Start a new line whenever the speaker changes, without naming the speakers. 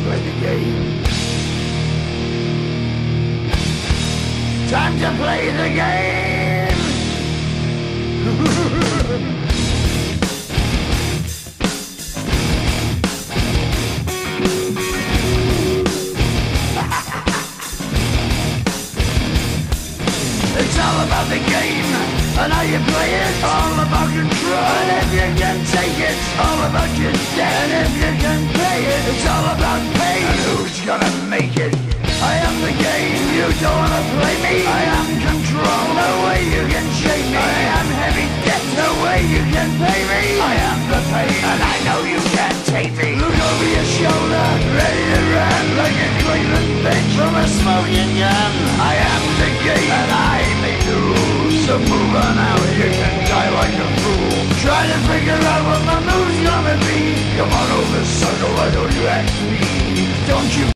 play the game. Time to play the game. It's all about the game and how you play it. All about control, and if you can take it, all about your debt. And if you can pay it, it's all about pain. And who's gonna make it? I am the game, you don't wanna play me. I am control, no way you can shake me. I am heavy debt, no way you can pay me. I am the pain, and I know you can't take me. Look over your shoulder, ready to run like a Cleveland bitch from a smoking gun. I am the game, and I may lose. So move on out, you can die like a fool. Try to figure out what my move's gonna be. Come on over, sucker, why don't you ask me? Don't you